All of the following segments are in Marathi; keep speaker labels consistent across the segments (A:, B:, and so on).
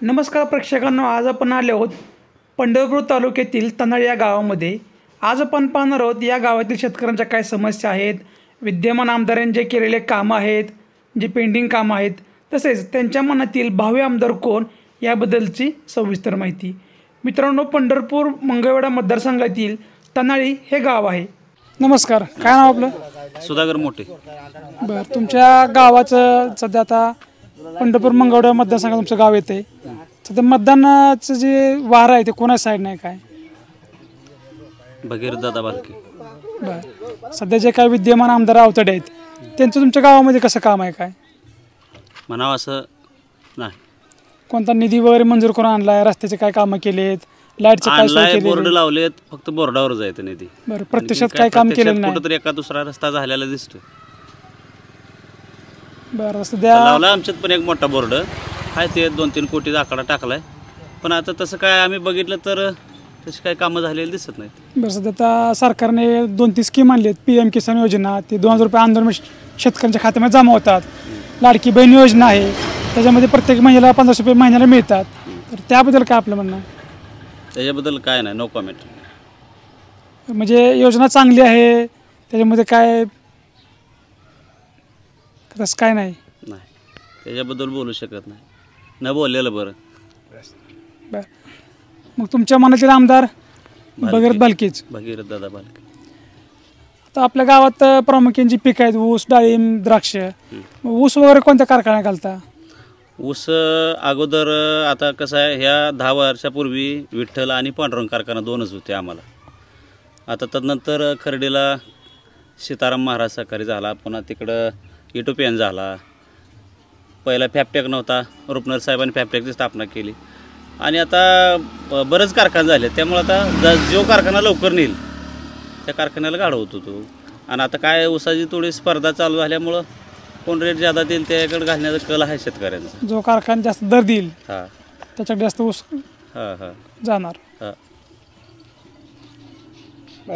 A: नमस्कार प्रेक्षकांनो, आज आपण आले आहोत पंढरपूर तालुक्यातील तनाळ या गावामध्ये. आज आपण पाहणार आहोत या गावातील शेतकऱ्यांच्या काय समस्या आहेत, विद्यमान आमदारांनी जे केलेले कामं आहेत, जे पेंडिंग कामं आहेत, तसेच त्यांच्या मनातील भावी आमदार कोण याबद्दलची सविस्तर माहिती. मित्रांनो, पंढरपूर मंगळवेढा मतदारसंघातील तनाळी हे गाव आहे. नमस्कार, काय नाव आपलं?
B: सुधाकर मोठे.
A: बरं, तुमच्या गावाचं सध्या आता पंढरपूर मंगळवेढा मतदारसंघात तुमचं गाव येते. सध्या मतदानाचं जे वार आहे ते कोणा साईड नाही काय?
B: भगीरथदादा बालके.
A: बरं, सध्या जे काय विद्यमान आमदार अवतडे आहेत त्यांचं तुमच्या गावामध्ये कसं काम आहे काय?
B: म्हणावं असं नाही.
A: कोणता निधी वगैरे मंजूर करून आणलाय? रस्त्याचे काय कामं केलेत? लाईटचे काय सोय
B: आणलाय, बोर्ड
A: केले?
B: लावलेत, फक्त बोर्डावर जायचं निधी.
A: बरं, प्रत्यक्षात काय काम केलेलं नाही?
B: कुठंतरी एका दुसरा रस्ता झालेला दिसतोय.
A: बरं, सध्या
B: लावला आमच्यात पण एक मोठा बोर्ड आहे, ते 2-3 कोटीचा आकडा टाकलाय, पण आता तसं काय आम्ही बघितलं तर तशी काही कामं झालेली दिसत नाहीत.
A: बरं, सध्या आता सरकारने 2-3 स्कीम आणली आहेत. PM किसान योजना, ते 2000 रुपये आंदोलन शेतकऱ्यांच्या खात्यामध्ये जमा होतात. लाडकी बहीण योजना आहे, त्याच्यामध्ये प्रत्येक महिन्याला 1500 रुपये महिन्याला मिळतात. तर त्याबद्दल काय आपलं म्हणणं आहे?
B: त्याच्याबद्दल काय नाही, नो कमेंट.
A: म्हणजे योजना चांगली आहे, त्याच्यामध्ये काय तसं काय नाही?
B: नाही, त्याच्याबद्दल बोलू शकत नाही, न बोललेलं बरं.
A: बरं, मग तुमच्या मनातील आमदार भगीरथ बालकेच?
B: भगीरथदादा बालके.
A: आता आपल्या गावात प्रामुख्याने जी पिकं आहेत, ऊस, डाळिंब, द्राक्ष. ऊस वगैरे कोणत्या कारखान्यात घालता?
B: ऊस अगोदर आता कसं आहे, ह्या 10 वर्षापूर्वी विठ्ठल आणि पांडुरंग कारखाना 2च होते आम्हाला. आता तदनंतर खर्डीला सीताराम महाराज सहकारी झाला, पुन्हा तिकडं इटोपियन झाला. पहिला फॅपटेक नव्हता, रुपनर साहेबांनी फॅपटेकची स्थापना केली, आणि आता बरेच कारखाने झाले. त्यामुळे आता जो कारखाना लवकर नेईल त्या कारखान्याला गाडवतो तो. आणि आता काय ऊसाची थोडी स्पर्धा चालू झाल्यामुळं कोण रेट जादा देईल त्याकडे घालण्याचा कल आहे शेतकऱ्यांचा.
A: जो कारखाना जास्त दर देईल
B: हां
A: त्याच्याकडे जास्त ऊस जाणार.
B: हां.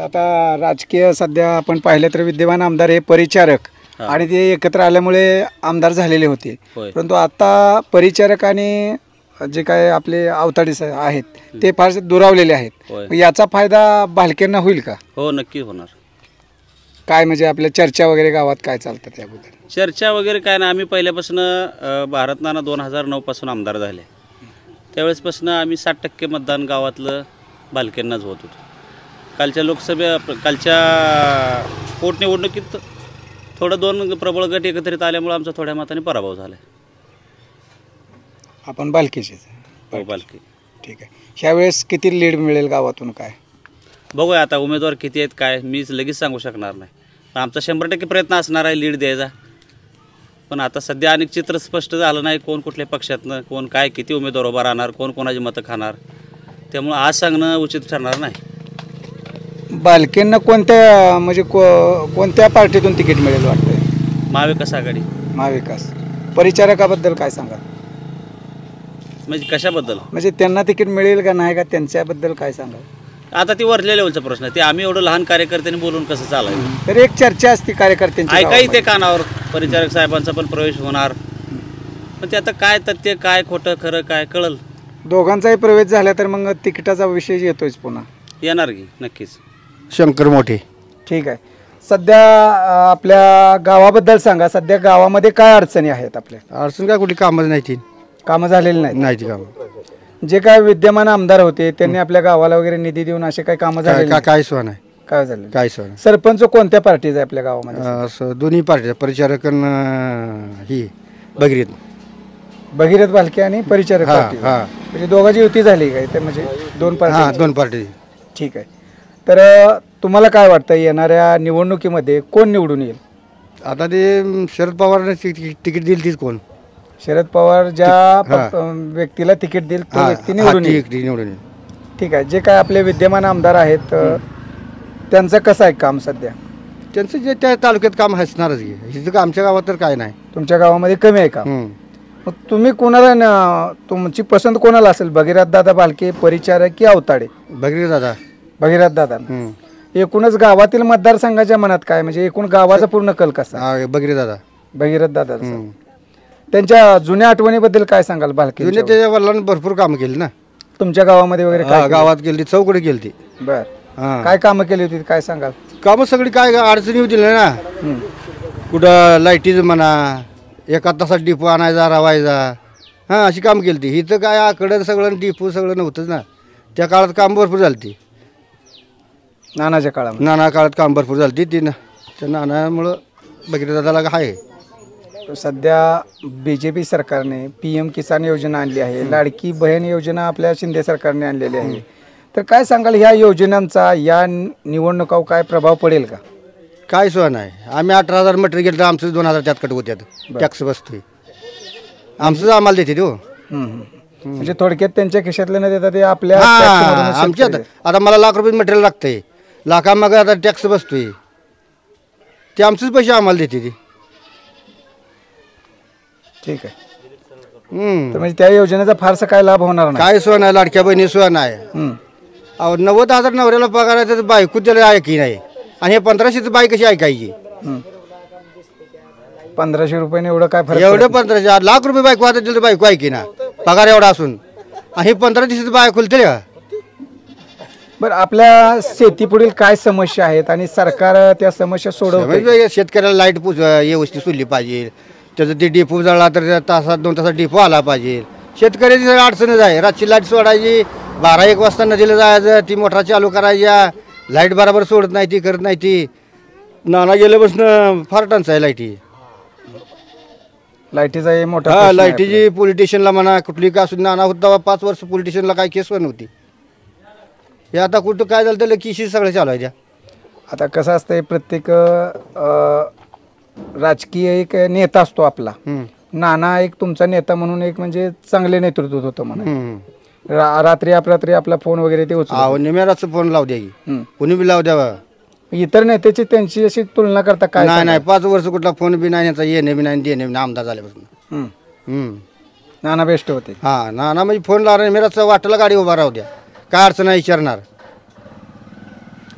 C: आता राजकीय सध्या आपण पाहिलं तर विद्यमान आमदार हे परिचारक आणि ते एकत्र आल्यामुळे आमदार झालेले होते. परंतु आता परिचारक आणि जे काय आपले अवताडे आहेत ते फार दुरावलेले आहेत. याचा फायदा भालकेंना होईल का?
B: हो, नक्की होणार.
C: काय म्हणजे आपल्या चर्चा वगैरे गावात काय चालतं त्याबद्दल?
B: चर्चा वगैरे काय ना, आम्ही पहिल्यापासून भारत नाना 2009 पासून आमदार झाले. त्यावेळेसपासून आम्ही 60% मतदान गावातलं बालकेंनाच होत होतो. कालच्या पोटनिवडणुकीत थोडं 2 प्रबळ गट एकत्रित आल्यामुळे आमचा थोड्या मताने पराभव झाला.
C: आपण बालकेचे?
B: हो, बालके.
C: ठीक आहे. ह्यावेळेस किती लीड मिळेल गावातून काय
B: बघूया. आता उमेदवार किती आहेत काय मीच लगेच सांगू शकणार नाही. आमचा 100% प्रयत्न असणार आहे लीड द्यायचा. पण आता सध्या अनेक चित्र स्पष्ट झालं नाही, कोण कुठल्या पक्षातनं, कोण काय किती उमेदवार उभा राहणार, कोण कोणाची मतं खाणार. त्यामुळं आज सांगणं उचित ठरणार नाही.
C: बालकेंना कोणत्या म्हणजे कोणत्या पार्टीतून तिकीट मिळेल वाटतं?
B: महाविकास आघाडी.
C: महाविकास. परिचारकाबद्दल काय सांगा?
B: म्हणजे कशाबद्दल?
C: म्हणजे त्यांना तिकीट मिळेल का नाही का, त्यांच्याबद्दल काय सांगा?
B: आता ती वरल्या लेवलचा प्रश्न आहे. ते आम्ही एवढं लहान कार्यकर्त्यांनी बोलून कसं चालायचं?
C: तर एक चर्चा असते कार्यकर्त्यांची.
B: ऐकाही ते कानावर परिचारक साहेबांचा पण प्रवेश होणार, पण ते आता काय तथ्य काय खोटं खरं काय कळल.
C: दोघांचाही प्रवेश झाला तर मग तिकिटाचा विषय येतोच पुन्हा.
B: येणार की नक्कीच.
C: शंकर मोठे. ठीक आहे. सध्या आपल्या गावाबद्दल सांगा. सध्या गावामध्ये काय अडचणी आहेत आपल्या?
D: अडचण काय, कुठली कामं नाही, ती
C: कामं झालेली
D: नाही. ती कामं
C: जे काय विद्यमान आमदार होते त्यांनी आपल्या गावाला वगैरे निधी देऊन असे काही कामं झाले?
D: काय सोय नाही.
C: काय झालं?
D: काय सोय नाही.
C: सरपंच कोणत्या पार्टीचा आहे आपल्या गावामध्ये?
D: दोन्ही पार्टी, परिचारक ही
C: भगीरथ बालके आणि परिचारक पार्टी. म्हणजे दोघांची युती झाली काय? ते म्हणजे दोन पार्टी. ठीक आहे. तर तुम्हाला काय वाटतं येणाऱ्या निवडणुकीमध्ये कोण निवडून येईल?
D: आता ते शरद पवारने तिकीट दिली तीच कोण?
C: शरद पवार ज्या व्यक्तीला तिकीट देईल तो व्यक्ती निवडून येईल. ठीक आहे. जे काय आपले विद्यमान आमदार आहेत त्यांचं कसं आहे काम सध्या?
D: त्यांचं जे त्या तालुक्यात काम असणारच की. इथं आमच्या गावात तर काय नाही.
C: तुमच्या गावामध्ये कमी आहे का? मग तुम्ही कोणाला, तुमची पसंत कोणाला असेल? भगीरथदादा बालके, परिचारक की अवताडे? भगीरथदादा. एकूणच गावातील मतदारसंघाच्या मनात काय, म्हणजे एकूण गावाचा पूर्ण कल कसा?
D: भगीरथदादा.
C: भगीरथदादा. त्यांच्या जुन्या आठवणीबद्दल काय सांगाल भालके?
D: जुने त्याच्या वडिलांनी भरपूर कामं केली ना.
C: तुमच्या गावामध्ये वगैरे काय
D: गावात गेली, चौकडे गेली ती.
C: बर, काय कामं केली होती काय सांगाल?
D: कामं सगळी काय अडचणी होती ना. कुठं लाईटीचं म्हणा, एका तासात डिपो आणायचा रावायचा, अशी कामं केली ती. इथं काय आकडं सगळं डिपो सगळं नव्हतंच ना. त्या काळात काम भरपूर झाली ती.
C: नानाच्या काळामध्ये
D: नाना काळात काम भरपूर झाली ती ना. त्या नानामुळं भगीरथदादाला आहे.
C: सध्या BJP सरकारने PM किसान योजना आणली आहे, लाडकी बहीण योजना आपल्या शिंदे सरकारने आणलेली आहे. तर काय सांगाल ह्या योजनांचा या निवडणुकावर काय प्रभाव पडेल का?
D: काय सोय नाही. आम्ही 18,000 मटेरियल घेतलं, आमचं 2,000 त्यात कट होत्यात. टॅक्स बसतोय आमचंच आम्हाला देते तो.
C: म्हणजे थोडक्यात त्यांच्या खिशातले न देता ते आपल्या
D: आमच्यात. आता मला लाख रुपये मटेरियल लागतंय, लाखामाग आता टॅक्स बसतोय, ते आमचेच पैसे आम्हाला देते ती.
C: ठीक आहे. तर म्हणजे त्या योजनेचा फारसा काय लाभ होणार नाही.
D: काय सोय नाही, लाडक्या बहिणी सोय नाही. 90,000 नवऱ्याला पगार आहे तर बायको त्याला ऐकी नाही, आणि हे 1,500 बाई कशी ऐकायची?
C: 1,500 रुपयाने एवढं काय फरक?
D: एवढं 1,500 लाख रुपये बायको आता दिलं बायको ऐकी ना, पगार एवढा असून, आणि हे 15 दिवसाचं बाय खुलते का?
C: बरं, आपल्या शेतीपुढील काय समस्या आहेत आणि सरकार त्या समस्या सोडवते?
D: शेतकऱ्याला लाईट व्यवस्थित सोडली पाहिजे. त्याचं ते डिपो जळला तर तासात 2 तासात डिपो आला पाहिजे. शेतकऱ्याची सगळी अडचणच आहे. रातची लाईट सोडायची, 12-1 वाजता नदीला जायचं, ती मोटर चालू करायच्या, लाईट बरोबर सोडत नाही ती, करत नाही ती. नाना गेल्यापासून फार टंचाई लाईटी.
C: लाईटीचा मोठा
D: लाईटीची पोलीस स्टेशनला म्हणा कुठली का असून, नाना होता 5 वर्ष पोलीस स्टेशनला काय केस नव्हती. हे आता कुठं काय झालं तर किशी सगळं चालू आहे त्या.
C: आता कसं असतंय, प्रत्येक राजकीय एक नेता असतो आपला. नाना एक तुमचा नेता म्हणून एक म्हणजे चांगले नेतृत्व होतं म्हणा. रात्री अपरात्री आपला फोन वगैरे ते
D: निमेराचं फोन लावू द्या की, कोणी बी लावू द्यावा.
C: इतर नेत्याची त्यांची अशी तुलना करता काय?
D: नाही 5 वर्ष कुठला फोन बी नाही, येणे बी नाही, देणे बी नाही, आमदार झाल्यापासून.
C: नाना बेस्ट होते.
D: नाना म्हणजे फोन लावणार, निमेराचं वाटला गाडी उभा राहू द्या, काय अडचण नाही विचारणार.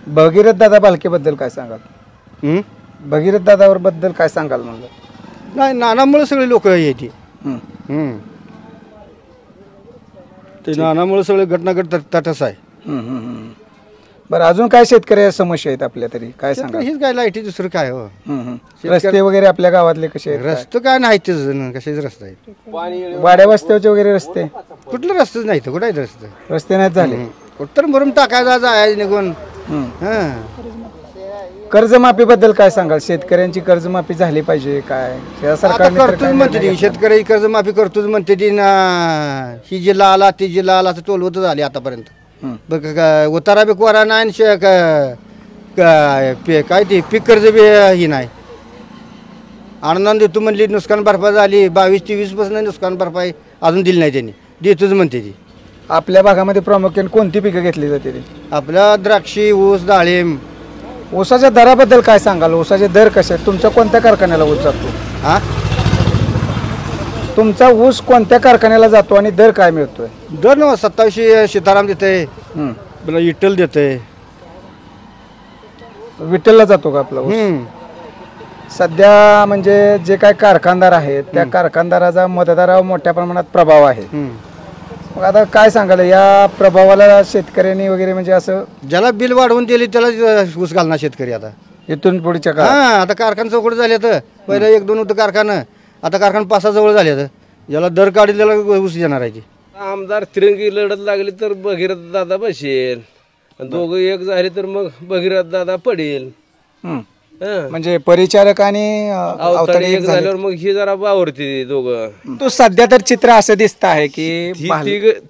C: भगीरथ दादा भालके बद्दल काय सांगाल? भगीरथ दादावर बद्दल काय सांगाल? म्हणलं
D: नाही, नानामुळे सगळे लोक येते. ते नानामुळे सगळे घटनाघट तटच आहे.
C: बरं, अजून काय शेतकऱ्या समस्या आहेत आपल्या तरी काय सांगा?
D: हेच काय लाईटी, दुसरं काय हो?
C: रस्ते वगैरे आपल्या गावातले कसे आहेत?
D: रस्ते काय नाही, कशाचे रस्ते आहेत?
C: वाड्या वस्त्याचे वगैरे रस्ते?
D: कुठले रस्तेच नाही, कुठे आहेत
C: रस्ते नाहीत झाले.
D: कुठं भरून टाकायचा जायचं निघून.
C: कर्जमाफी बद्दल काय सांगाल? शेतकऱ्यांची कर्जमाफी झाली पाहिजे काय?
D: करतोच म्हणते ती, शेतकऱ्याची कर्जमाफी करतोच म्हणते ती ना. ही जिल्हा आला ती जिल्हा आला, टोलवत झाली आतापर्यंत. उतारा बी कोरा नाही, काय ते पीक कर्ज बी ही नाही. आनंद देतो म्हणली, नुकसान भरपाई झाली 22-23 पासून नुकसान भरपाई अजून दिली नाही त्यांनी, देतोच म्हणते ती.
C: आपल्या भागामध्ये प्रामुख्याने कोणती पिकं घेतली जाते?
D: आपल्या द्राक्षी, ऊस, डाळिंब.
C: ऊसाच्या दराबद्दल काय सांगाल? ऊसाचे दर कसे आहेत? तुमच्या कोणत्या कारखान्याला ऊस जातो? तुमचा ऊस कोणत्या कारखान्याला जातो आणि दर काय मिळतोय?
D: दर ना 2700 सीताराम देते, विठ्ठल देते.
C: विठ्ठलला जातो का आपला ऊस? सध्या म्हणजे जे काय कारखानदार आहेत त्या कारखानदाराचा मतदारावर मोठ्या प्रमाणात प्रभाव आहे. मग आता काय सांगाल या प्रभावाला शेतकऱ्यांनी वगैरे म्हणजे असं?
D: ज्याला बिल वाढवून दिली त्याला ऊस घालणार शेतकरी. आता
C: इथून पुढच्या काळात
D: आता कारखाना चौकड झाले तर पहिलं 1-2 होतं कारखाना, आता कारखाना 5-6 जवळ झाले. तर ज्याला दर काढेल त्याला ऊस देणार आहे.
E: आमदार तिरंगी लढत लागली तर भगीरथ दादा बसेल, दोघं एक झाले तर मग भगीरथ दादा पडेल.
C: म्हणजे परिचारक आणि
E: अवताडे एक झाल्यावर मग ही जरा बावरती दोघं.
C: तो सध्या तर चित्र असं दिसत आहे की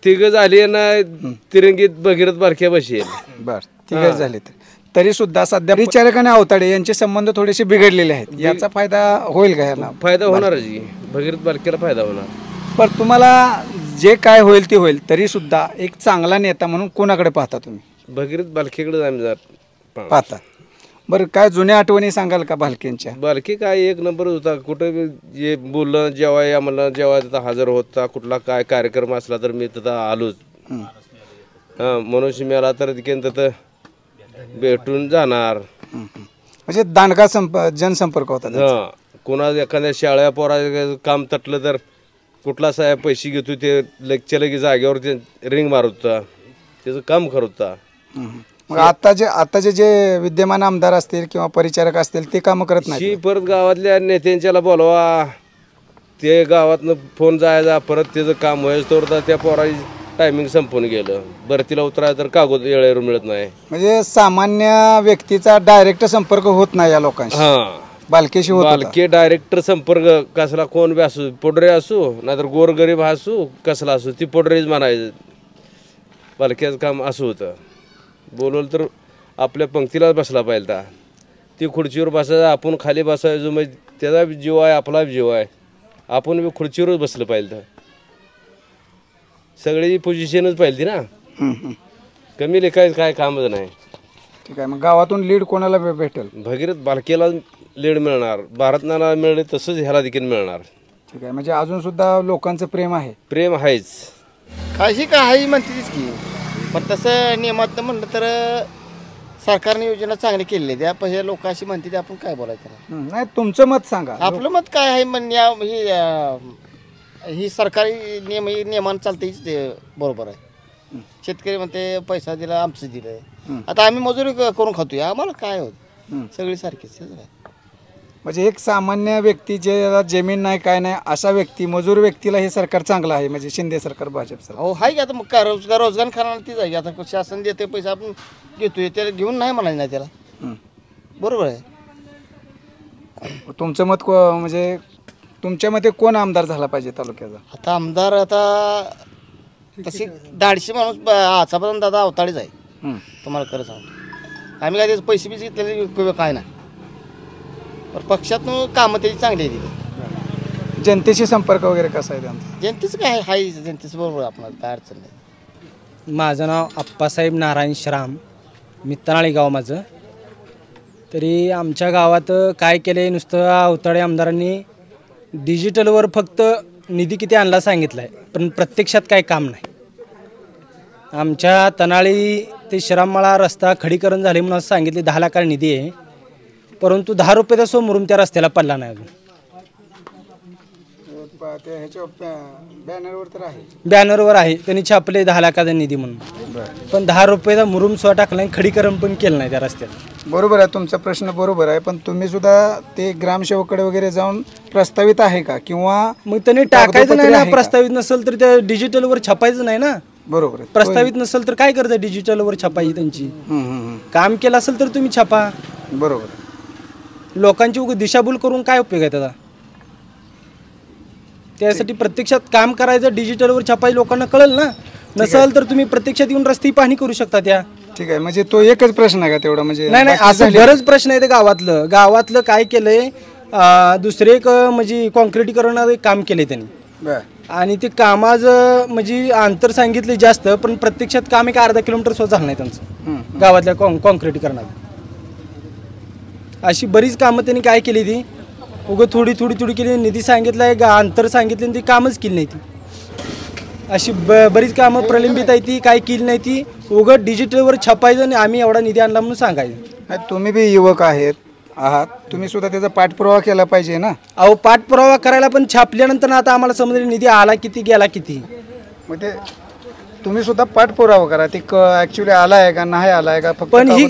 E: तिघ झाली ना, तिरंगीत भगीरथ बारक्या बसेल.
C: बर, तिघ झाले तरी सुद्धा सध्या परिचारक आणि अवताडे यांचे संबंध थोडेसे बिघडलेले आहेत. याचा फायदा होईल का? याला
E: फायदा होणारच की, भगीरथ बारक्याला फायदा होणार.
C: पण तुम्हाला जे काय होईल ते होईल, तरी सुद्धा एक चांगला नेता म्हणून कोणाकडे पाहता तुम्ही?
E: भगीरथ बालकेकडे आम्ही
C: पाहता. बरं, काय जुन्या आठवणी सांगाल का भालकेंच्या?
E: बालके काय एक नंबर होता, कुठं जे बोललं जेव्हा आम्हाला जेव्हा तिथं हजर होता, कुठला काय कार्यक्रम असला तर मी तिथं आलोच. मनुष्य मिळाला तर तिथं भेटून जाणार.
C: म्हणजे दांडगा जनसंपर्क होता.
E: कोणा एखाद्या शाळा पोराचं काम तटलं तर कुठला साहेब पैसे घेतो ते लगच्या लगे जागेवर ते रिंग मारवता, त्याचं काम करवता.
C: मग आताचे जे विद्यमान आमदार असतील किंवा परिचारक असतील ते कामं करत नाही.
E: परत गावातल्या नेत्यांच्याला बोलवा, ते गावातनं फोन जायचा, परत त्याचं काम व्हायचं तर त्या पोराची टायमिंग संपून गेलं. भरतीला उतरायचं तर कागद वेळेवर मिळत नाही.
C: म्हणजे सामान्य व्यक्तीचा डायरेक्ट संपर्क होत नाही या लोकांशी. बालकेशी होत
E: बालके डायरेक्टर संपर्क कसला कोण बी असू, पोडरे असू नाहीतर गोरगरीब असू कसला असू, ती पोडरेच म्हणायचं. बालक्याचं काम असं होतं. बोलवलं तर आपल्या पंक्तीलाच बसला पाहिजे. ती खुर्चीवर बसायचं, आपण खाली बसायचो. मग त्याचा जीव आहे, आपला जीव आहे, आपण बी खुर्चीवरच बसलं पाहिजे. सगळी पोझिशनच पाहिजे ना. कमी लेखायचं काय कामच नाही.
C: ठीक आहे. मग गावातून लीड कोणाला भेटेल?
E: भगीरथ बालकेला लीड मिळणार, भारतनाला मिळणे तसंच ह्याला देखील मिळणार.
C: ठीक आहे. म्हणजे अजून सुद्धा लोकांचं प्रेम आहे.
E: प्रेम आहेच.
F: काही काही म्हणतेच की, पण तसं नियमात म्हणलं तर सरकारने योजना चांगली केलेली आहे. त्या पहिले लोक अशी म्हणते, आपण काय बोलायचं.
C: नाही, तुमचं मत सांगा.
F: आपलं मत काय आहे ही सरकारी नियमानं चालते हीच ते बरोबर आहे. शेतकरी म्हणते पैसा दिला आमचं दिलं. आता आम्ही मजुरी करून खातोय, आम्हाला काय होत, सगळी सारखीच.
C: म्हणजे एक सामान्य व्यक्ती ज्याला जमीन नाही काय नाही अशा व्यक्ती, मजूर व्यक्तीला हे सरकार चांगलं आहे. म्हणजे शिंदे सरकार, भाजप सरकार.
F: हो आहे की. आता मग काय रोजगार खाणार तीच आहे. आता शासन देते पैसा, आपण घेतोय, त्याला घेऊन नाही म्हणायचं नाही त्याला. बरोबर आहे.
C: तुमचं मत म्हणजे तुमच्या मते कोण आमदार झाला पाहिजे तालुक्याचा?
F: आता आमदार तशी धाडशी माणूस आजपर्यंत दादा अवताळीच आहे. तुम्हाला खरं सांगतो, आम्ही काय त्याचे पैसे बिसे घेतलेले काय नाही. पण पक्षातून कामं त्याची चांगली आहे.
C: जनतेशी संपर्क वगैरे कसा आहे त्यांचा?
F: जनतेचं काय आहे, जनतेचं बरोबर आपल्याला काय अडचण नाही.
G: माझं नाव अप्पासाहेब नारायण श्राम, मित्तनाळी गाव माझं. तरी आमच्या गावात काय केलं आहे, नुसतं अवताळे आमदारांनी डिजिटलवर फक्त निधी किती आणला सांगितलं आहे, पण प्रत्यक्षात काय काम नाही. आमच्या तनाळी ते श्राममाळा रस्ता खडीकरण झाले म्हणून सांगितले 10 लाख निधी आहे, परंतु 10 रुपयाचा सोमरून त्या रस्त्याला पडला नाही. अजून बॅनरवर आहे, त्यांनी छापले 10 लाखाचा निधी म्हणून, पण 10 रुपयाचा मुरुम सुद्धा टाकला आणि खडीकरण पण केलं नाही त्या रस्त्याला.
C: बरोबर आहे, तुमचा प्रश्न बरोबर आहे. पण तुम्ही सुद्धा ते ग्रामसेवकडे वगैरे जाऊन प्रस्तावित आहे का? किंवा
G: मग त्यांनी टाकायचं नाही ना. प्रस्तावित नसेल तर त्या डिजिटलवर छापायचं नाही ना.
C: बरोबर आहे.
G: प्रस्तावित नसेल तर काय करतं, डिजिटलवर छापायची त्यांची. काम केलं असेल तर तुम्ही छापा.
C: बरोबर.
G: लोकांची दिशाभूल करून काय उपयोग आहे त्याचा? त्यासाठी प्रत्यक्षात काम करायचं, डिजिटलवर छापायचं, लोकांना कळेल ना. नसेल तर तुम्ही प्रत्यक्षात येऊन रस्ते पाहणी करू शकता त्या.
C: ठीक आहे. म्हणजे तो एकच प्रश्न आहे का तेवढा? म्हणजे
G: नाही, असं बरंच प्रश्न आहे. ते गावातलं काय केलंय, दुसरे एक म्हणजे कॉन्क्रिटीकरण काम केलंय त्यांनी. आणि ते कामाचं म्हणजे अंतर सांगितले जास्त, पण प्रत्यक्षात काम एक अर्धा किलोमीटर सुद्धा झालं नाही त्यांचं गावातल्या कॉन्क्रिटीकरणात. अशी बरीच कामं त्यांनी काय केली, ती उगं थोडी केली. निधी सांगितलाय, अंतर सांगितले, ती कामच केली नाही. ती अशी बरीच कामं प्रलंबित आहे, ती काय केली नाही. ती उगं डिजिटलवर छापायचं आणि आम्ही एवढा निधी आणला म्हणून सांगायचं.
C: तुम्ही बी युवक आहात, तुम्ही सुद्धा त्याचा पाठपुरावा केला पाहिजे ना.
G: अहो, पाठपुरावा करायला पण छापल्यानंतर आता आम्हाला समजले निधी आला किती, गेला किती.
C: मग ते तुम्ही सुद्धा पाठपुरावा करा, ते ऍक्च्युली आलाय का नाही आलाय का.
G: पण ही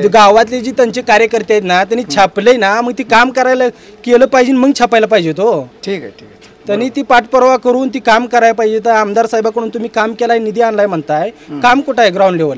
G: गावातले जी त्यांचे कार्यकर्ते आहेत ना, त्यांनी छापले ना, मग ती काम करायला केलं पाहिजे, मग छापायला पाहिजे तो.
C: ठीक आहे.
G: त्यांनी ती पाठपुरावा करून ती काम करायला पाहिजे. तर आमदार साहेबाकडून तुम्ही काम केलाय, निधी आणलाय म्हणताय, काम कुठं आहे ग्राउंड लेवलला?